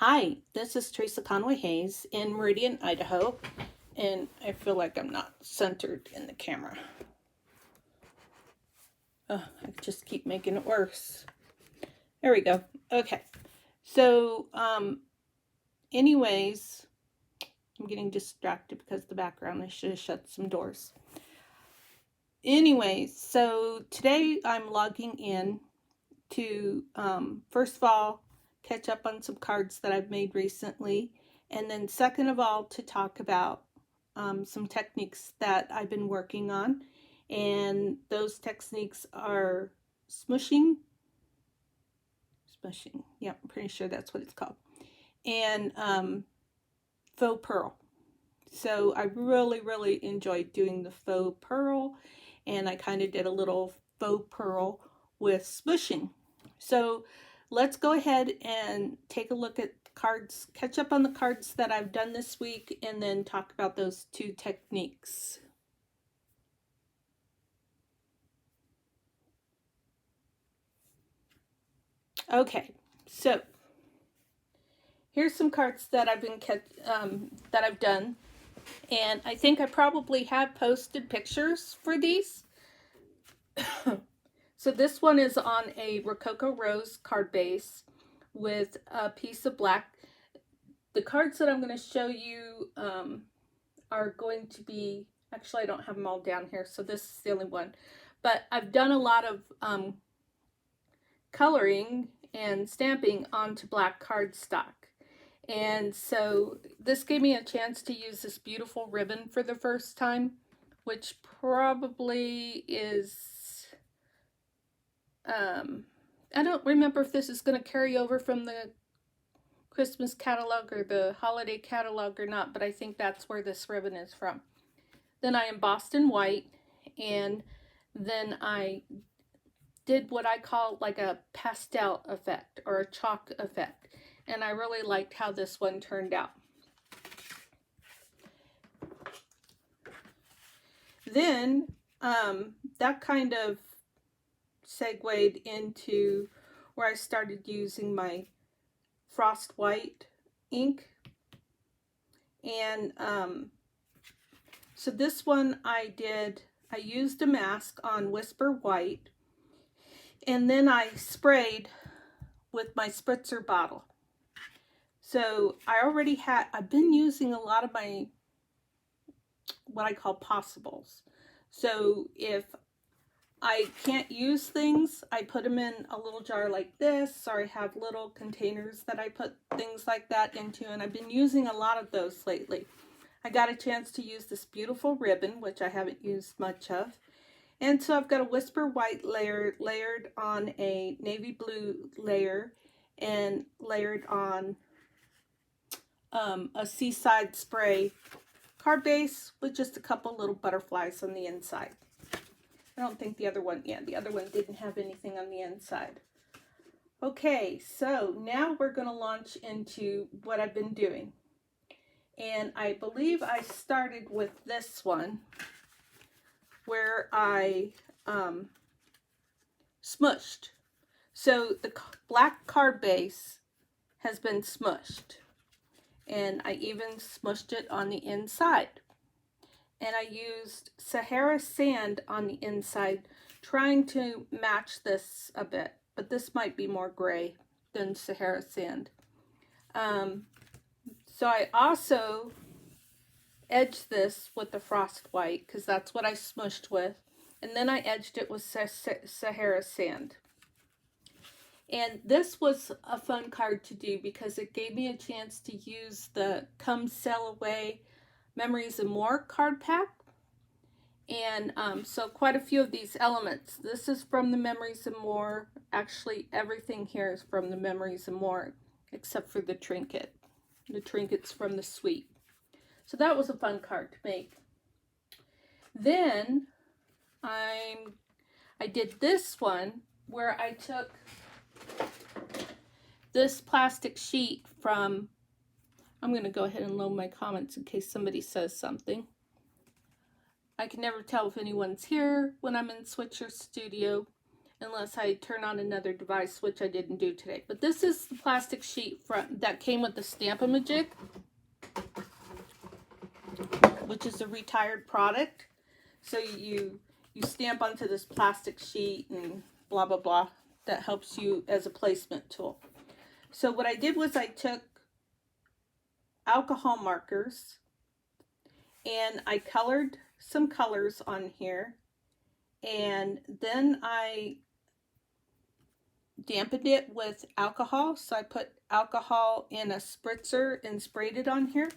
Hi, this is Teresa Conway-Hayes in Meridian, Idaho, and I feel like I'm not centered in the camera. I just keep making it worse. There we go. Okay, so anyways, I'm getting distracted because of the background. I should have shut some doors. Anyways, so today I'm logging in to first of all catch up on some cards that I've made recently, and then second of all to talk about some techniques that I've been working on, and those techniques are smooshing, yeah, I'm pretty sure that's what it's called, and faux pearl. So I really enjoyed doing the faux pearl, and I kind of did a little faux pearl with smooshing. So let's go ahead and take a look at cards, catch up on the cards that I've done this week, and then talk about those two techniques. Okay, so here's some cards that I've done, and I think I probably have posted pictures for these. So this one is on a Rococo Rose card base with a piece of black. The cards that I'm going to show you are going to be, actually I don't have them all down here, so this is the only one. But I've done a lot of coloring and stamping onto black cardstock. And so this gave me a chance to use this beautiful ribbon for the first time, which probably is, I don't remember if this is going to carry over from the Christmas catalog or the holiday catalog or not, but I think that's where this ribbon is from. Then I embossed in white, and then I did what I call like a pastel effect or a chalk effect, and I really liked how this one turned out. Then that kind of segued into where I started using my frost white ink, and so this one I used a mask on Whisper White, and then I sprayed with my spritzer bottle. So I've been using a lot of my, what I call possibles. So if I can't use things, I put them in a little jar like this, or I have little containers that I put things like that into, and I've been using a lot of those lately. I got a chance to use this beautiful ribbon, which I haven't used much of. And so I've got a Whisper White layered on a navy blue layer, and layered on a Seaside Spray card base with just a couple little butterflies on the inside. I don't think the other one didn't have anything on the inside. Okay, so now we're going to launch into what I've been doing. And I believe I started with this one, where I smushed. So the black card base has been smushed, and I even smushed it on the inside. And I used Sahara sand on the inside, trying to match this a bit, but this might be more gray than Sahara sand. So I also edged this with the frost white, because that's what I smushed with, and then I edged it with Sahara sand. And this was a fun card to do because it gave me a chance to use the Come Sail Away Memories and More card pack. And so quite a few of these elements. This is from the Memories and More. Actually, everything here is from the Memories and More, except for the trinket. The trinket's from the Suite. So that was a fun card to make. Then I did this one where I took this plastic sheet from, I'm going to go ahead and load my comments in case somebody says something. I can never tell if anyone's here when I'm in Switcher Studio. unless I turn on another device, which I didn't do today. But this is the plastic sheet that came with the Stamp-A-Majig, which is a retired product. So you stamp onto this plastic sheet and blah, blah, blah. That helps you as a placement tool. So what I did was I took alcohol markers and I colored some colors on here, and then I dampened it with alcohol. So I put alcohol in a spritzer and sprayed it on here,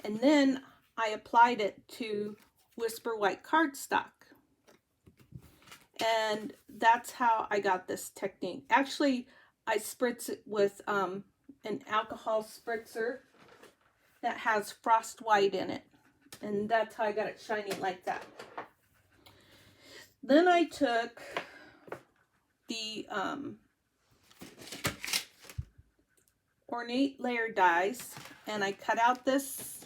and then I applied it to Whisper White cardstock, and that's how I got this technique. Actually, I spritz it with an alcohol spritzer that has frost white in it, and that's how I got it shiny like that. Then I took the ornate layer dies, and I cut out this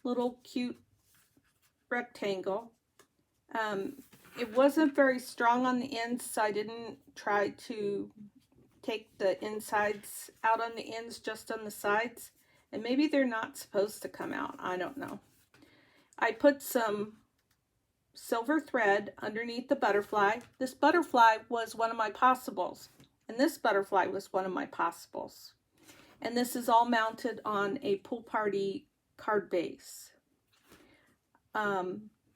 little cute rectangle. It wasn't very strong on the ends, so I didn't try to take the insides out on the ends, just on the sides. And maybe they're not supposed to come out, I don't know. I put some silver thread underneath the butterfly. This butterfly was one of my possibles, and this butterfly was one of my possibles. And this is all mounted on a pool party card base.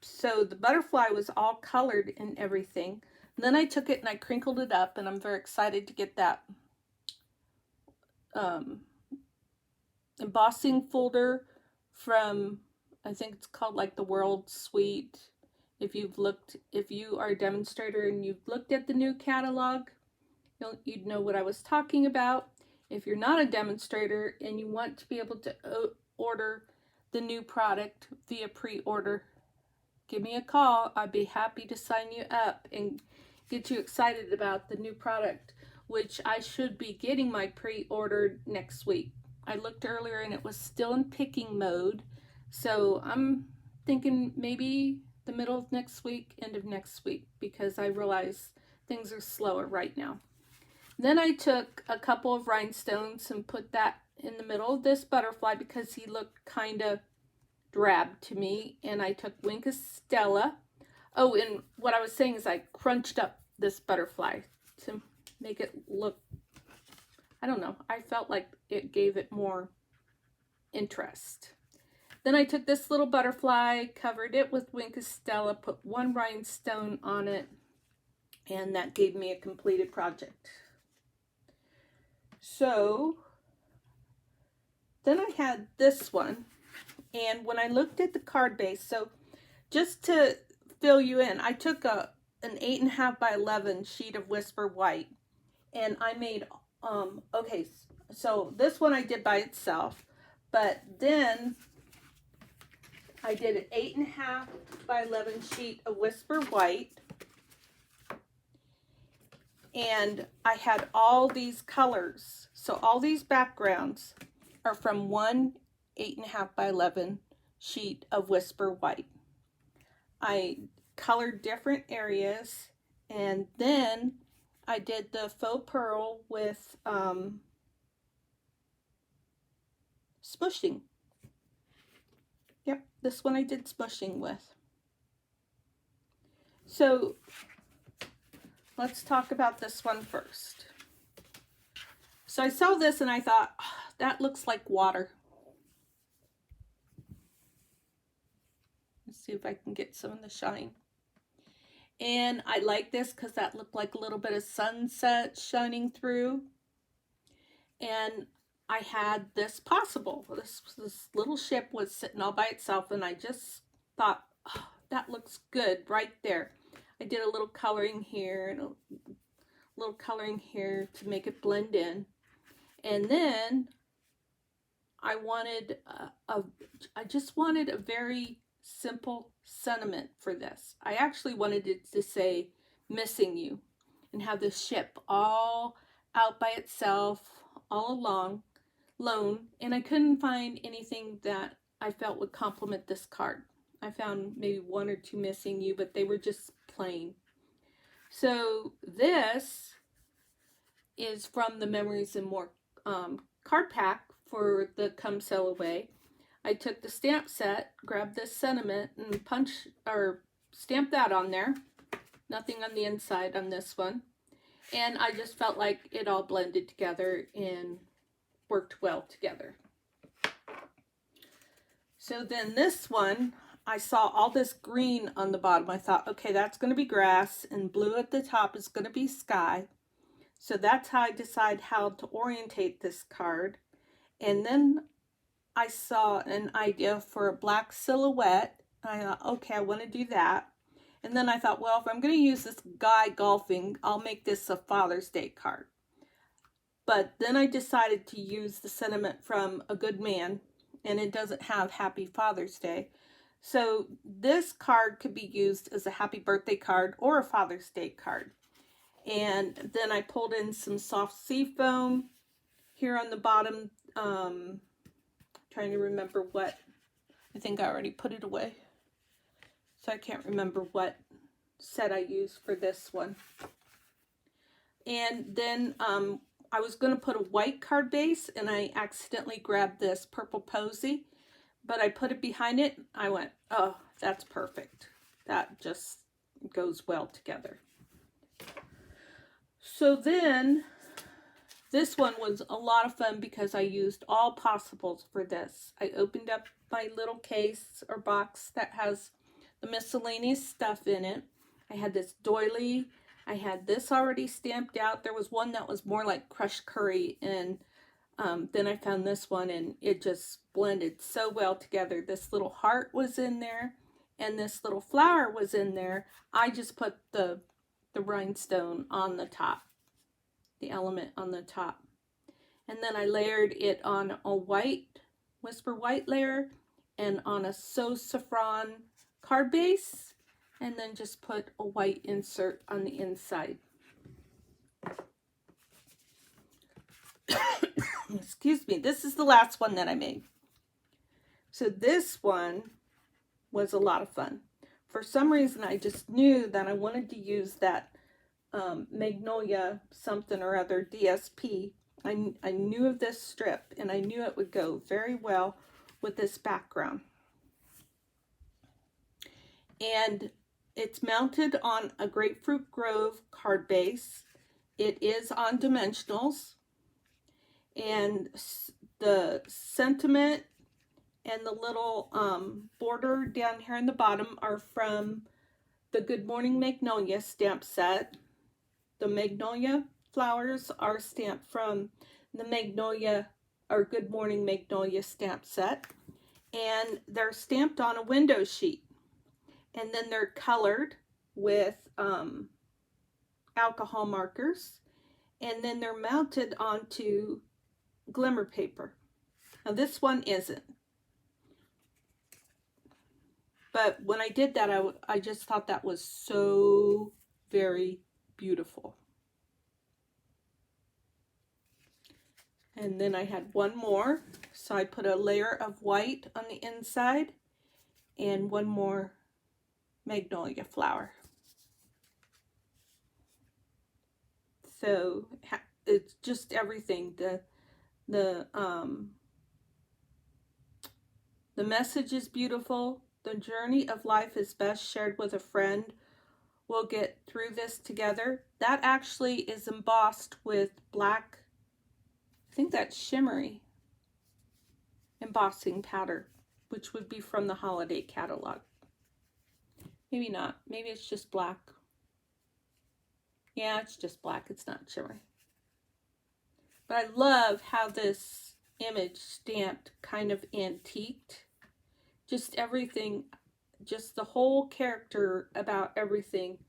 So the butterfly was all colored and everything. And then I took it and I crinkled it up, and I'm very excited to get that embossing folder from, I think it's called like the World Suite. If you are a demonstrator and you've looked at the new catalog, you'd know what I was talking about. If you're not a demonstrator and you want to be able to order the new product via pre-order, give me a call. I'd be happy to sign you up and get you excited about the new product, which I should be getting my pre-order next week. I looked earlier and it was still in picking mode, so I'm thinking maybe the middle of next week, end of next week, because I realize things are slower right now. Then I took a couple of rhinestones and put that in the middle of this butterfly because he looked kind of drab to me, and I took Wink of Stella. Oh, and what I was saying is I crunched up this butterfly to make it look, I don't know, I felt like it gave it more interest. Then I took this little butterfly, covered it with Wink of Stella, put one rhinestone on it, and that gave me a completed project. So then I had this one, and when I looked at the card base, so just to fill you in, I took an 8.5 by 11 sheet of Whisper White, and I made, okay, so this one I did by itself, but then I did an 8.5 by 11 sheet of Whisper White, and I had all these colors. So all these backgrounds are from one 8.5 by 11 sheet of Whisper White. I colored different areas, and then I did the faux pearl with smooshing. Yep, this one I did smooshing with. So let's talk about this one first. So I saw this and I thought, oh, that looks like water. Let's see if I can get some of the shine. And I like this because that looked like a little bit of sunset shining through. And I had this possible. This little ship was sitting all by itself, and I just thought, oh, that looks good right there. I did a little coloring here and a little coloring here to make it blend in. And then I just wanted a very simple sentiment for this. I actually wanted it to say missing you and have this ship all out by itself, all alone, and I couldn't find anything that I felt would complement this card. I found maybe one or two missing you, but they were just plain. So this is from the Memories and More card pack for the Come Sail Away. I took the stamp set, grabbed this sentiment, and stamped that on there. Nothing on the inside on this one. And I just felt like it all blended together and worked well together. So then this one, I saw all this green on the bottom. I thought, okay, that's going to be grass, and blue at the top is going to be sky. So that's how I decide how to orientate this card. And then I saw an idea for a black silhouette. I thought, okay, I want to do that. And then I thought, well, if I'm going to use this guy golfing, I'll make this a Father's Day card. But then I decided to use the sentiment from A Good Man, and it doesn't have Happy Father's Day. So this card could be used as a happy birthday card or a Father's Day card. And then I pulled in some soft sea foam here on the bottom. Trying to remember what, I think I already put it away. So I can't remember what set I used for this one. And then I was going to put a white card base, and I accidentally grabbed this purple posy, but I put it behind it. I went, oh, that's perfect. That just goes well together. So then this one was a lot of fun because I used all possibles for this. I opened up my little case or box that has the miscellaneous stuff in it. I had this doily. I had this already stamped out. There was one that was more like crushed curry, and then I found this one, and it just blended so well together. This little heart was in there, and this little flower was in there. I just put the rhinestone on the top, the element on the top. And then I layered it on a white, Whisper White layer, and on a Faux Saffron card base, and then just put a white insert on the inside. Excuse me, this is the last one that I made. So this one was a lot of fun. For some reason, I just knew that I wanted to use that Magnolia something or other DSP. I knew of this strip, and I knew it would go very well with this background. And it's mounted on a Grapefruit Grove card base. It is on dimensionals, and the sentiment and the little border down here in the bottom are from the Good Morning Magnolia stamp set. The magnolia flowers are stamped from the Magnolia or Good Morning Magnolia stamp set, and they're stamped on a window sheet, and then they're colored with alcohol markers, and then they're mounted onto glimmer paper. Now this one isn't, but when I did that, I just thought that was so very beautiful. And then I had one more, so I put a layer of white on the inside and one more magnolia flower. So it's just everything. The message is beautiful. The journey of life is best shared with a friend. We'll get through this together. That actually is embossed with black, I think that's shimmery embossing powder, which would be from the holiday catalog. Maybe not. Maybe it's just black. Yeah, it's just black. It's not shimmery. But I love how this image stamped kind of antiqued. Just everything, just the whole character about everything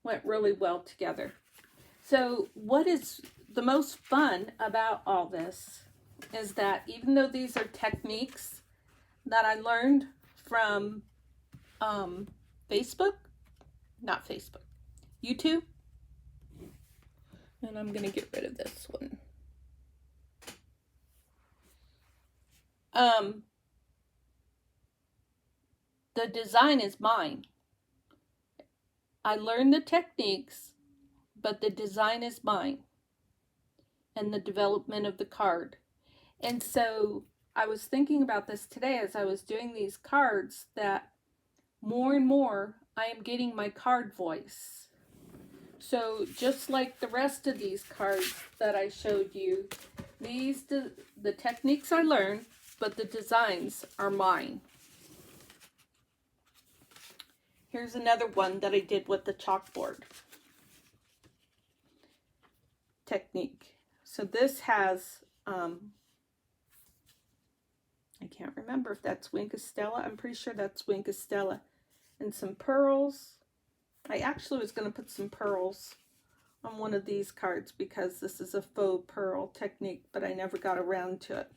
went really well together. So what is the most fun about all this is that even though these are techniques that I learned from YouTube, and I'm going to get rid of this one. The design is mine. I learned the techniques, but the design is mine and the development of the card. And so I was thinking about this today as I was doing these cards, that more and more I am getting my card voice. So just like the rest of these cards that I showed you, the techniques I learned, but the designs are mine. Here's another one that I did with the chalkboard technique. So this has, I can't remember if that's Wink of Stella. I'm pretty sure that's Wink of Stella. And some pearls. I actually was going to put some pearls on one of these cards because this is a faux pearl technique, but I never got around to it.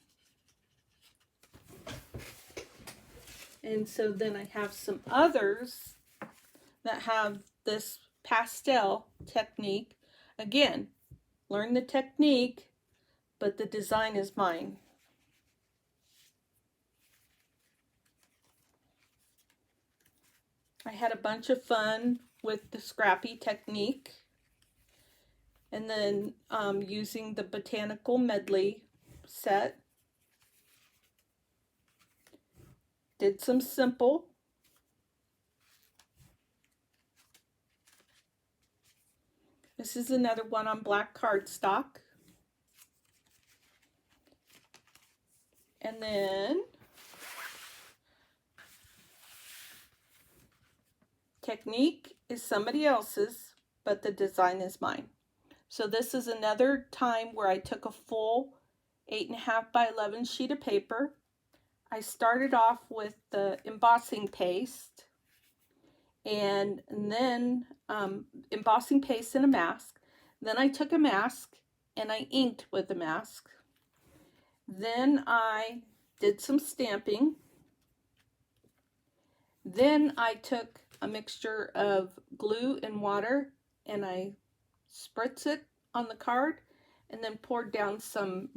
And so then I have some others that have this pastel technique. Again, learn the technique, but the design is mine. I had a bunch of fun with the scrappy technique, and then using the botanical medley set. Did some simple. This is another one on black cardstock. And then technique is somebody else's, but the design is mine. So this is another time where I took a full 8.5 by 11 sheet of paper. I started off with the embossing paste, and then embossing paste and a mask. Then I took a mask and I inked with the mask. Then I did some stamping. Then I took a mixture of glue and water and I spritz it on the card and then poured down some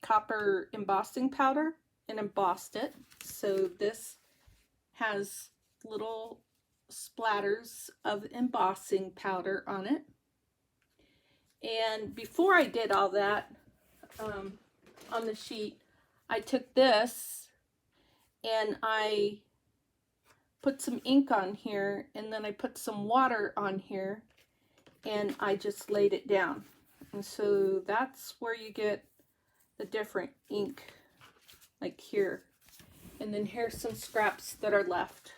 copper embossing powder and embossed it. So this has little splatters of embossing powder on it. And before I did all that on the sheet, I took this and I put some ink on here, and then I put some water on here, and I just laid it down. And so that's where you get the different ink, like here. And then here's some scraps that are left.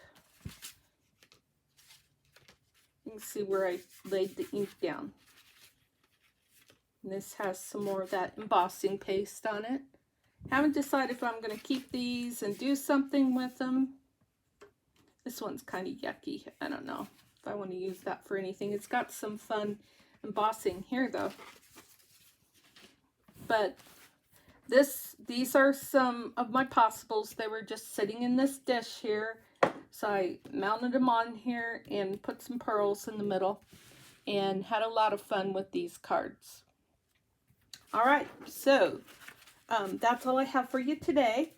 You can see where I laid the ink down. And this has some more of that embossing paste on it. Haven't decided if I'm going to keep these and do something with them. This one's kind of yucky. I don't know if I want to use that for anything. It's got some fun embossing here though. But these are some of my possibles. They were just sitting in this dish here. So I mounted them on here and put some pearls in the middle and had a lot of fun with these cards. All right, so that's all I have for you today.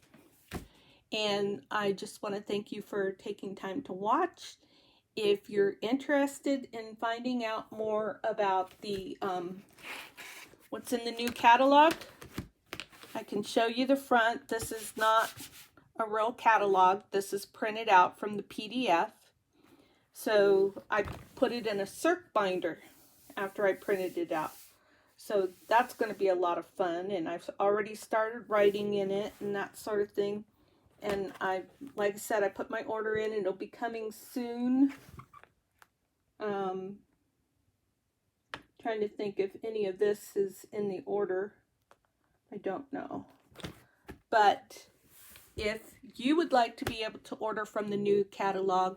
And I just want to thank you for taking time to watch. If you're interested in finding out more about the what's in the new catalog, I can show you the front. This is not a real catalog. This is printed out from the PDF. So I put it in a circ binder after I printed it out. So that's going to be a lot of fun, and I've already started writing in it and that sort of thing. And like I said, I put my order in, and it'll be coming soon. Trying to think if any of this is in the order. I don't know. But if you would like to be able to order from the new catalog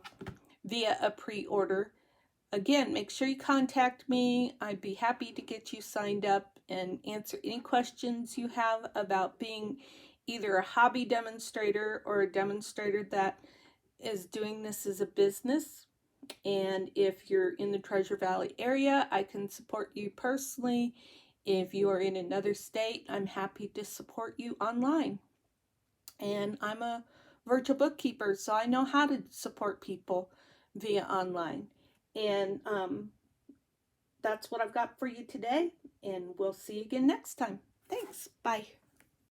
via a pre-order, again, make sure you contact me. I'd be happy to get you signed up and answer any questions you have about being either a hobby demonstrator or a demonstrator that is doing this as a business. And if you're in the Treasure Valley area, I can support you personally. If you are in another state, I'm happy to support you online. And I'm a virtual bookkeeper, so I know how to support people via online. And that's what I've got for you today, and we'll see you again next time. Thanks. Bye.